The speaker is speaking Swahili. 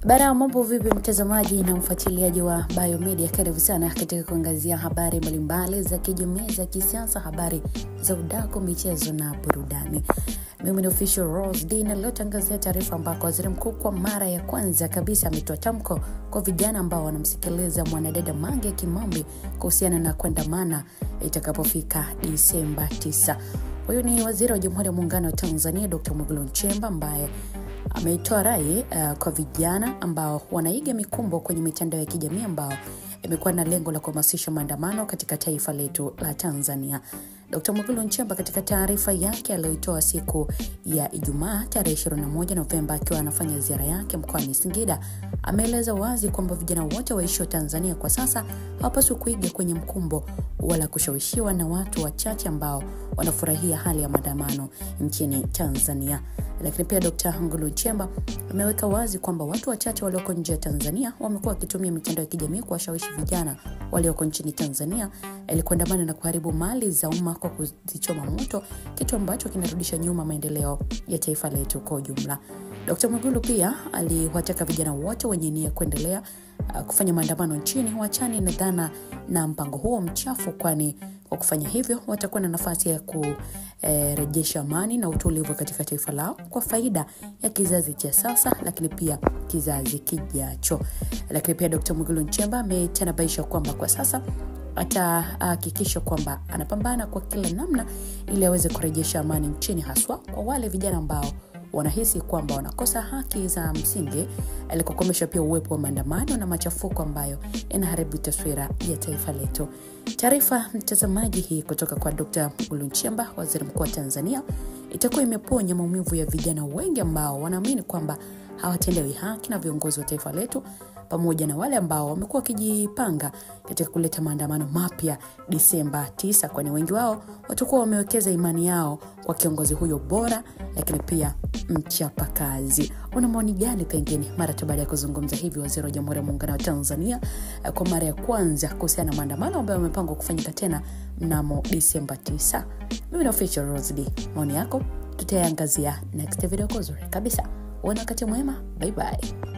Bara mambo vipi mtazamaji na mfuatiliaji wa Biomedia, karibu sana katika kuangazia habari mbalimbali za kijamii, za kisiasa, habari za udaku, michezo na burudani. Mimi ni official Rose Dina, leo tangazia taarifa ambako waziri mkuu kwa mara ya kwanza kabisa ametoa tamko kwa vijana ambao wanamsikiliza mwanadada Mange Kimambi kuhusiana na kuandamana itakapofika Disemba 9. Huyu ni waziri wa Jamhuri ya Muungano wa Tanzania Dr. Mwigulu Nchemba ambaye ameitoa rai kwa vijana ambao wanaiga mikumbo kwenye mitandao ya kijamii ambao imekuwa na lengo la kuhamasisha maandamano katika taifa letu la Tanzania. Dr. Mwigulu Nchemba katika taarifa yake aliyoitoa siku ya Ijumaa tarehe 21 Novemba akiwa anafanya ziara yake mkoani Singida, ameeleza wazi kwamba vijana wote waishio Tanzania kwa sasa hawapaswi kuiga kwenye mkumbo wala kushawishiwa na watu wachache ambao wanafurahia hali ya maandamano nchini Tanzania. Lakini pia Dr. Mwigulu Nchemba ameweka wazi kwamba watu wachache walioko nje ya Tanzania wamekuwa wakitumia mitandao ya kijamii kuwashawishi vijana walioko nchini Tanzania ili kuandamana na kuharibu mali za umma kwa kuzichoma moto, kitu ambacho kinarudisha nyuma maendeleo ya taifa letu kwa ujumla. Dr. Mwigulu pia aliwataka vijana wote wenye nia kuendelea kufanya maandamano nchini waachane na dhana na mpango huo mchafu, kwani kwa kufanya hivyo watakuwa na nafasi ya kurejesha amani na utulivu katika taifa lao kwa faida ya kizazi cha sasa, lakini pia kizazi kijacho. Lakini pia Dr. Mwigulu Nchemba ametanabaisha kwamba kwa sasa atahakikisha kwamba anapambana kwa kila namna ili aweze kurejesha amani nchini, haswa kwa wale vijana ambao wanahisi kwamba wanakosa haki za msingi, ili kukomesha pia uwepo wa maandamano na machafuko ambayo yanaharibu taswira ya taifa letu. Taarifa mtazamaji hii kutoka kwa Dr. Mwigulu Nchemba, waziri mkuu wa Tanzania, itakuwa imeponya maumivu ya vijana wengi ambao wanaamini kwamba hawatendewi haki na viongozi wa taifa letu, pamoja na wale ambao wamekuwa wakijipanga katika kuleta maandamano mapya Disemba 9, kwani wengi wao watakuwa wamewekeza imani yao kwa kiongozi huyo bora, lakini pia mchapakazi. Una maoni gani pengine mara baada ya kuzungumza hivi waziri wa Jamhuri ya Muungano wa Tanzania kwa mara ya kwanza kuhusiana na maandamano ambayo yamepangwa kufanyika tena mnamo Disemba 9? Mimi ni official Rose D. Maoni yako tutayaangazia next video kuzuri kabisa. Uwe na wakati mwema. Bye bye.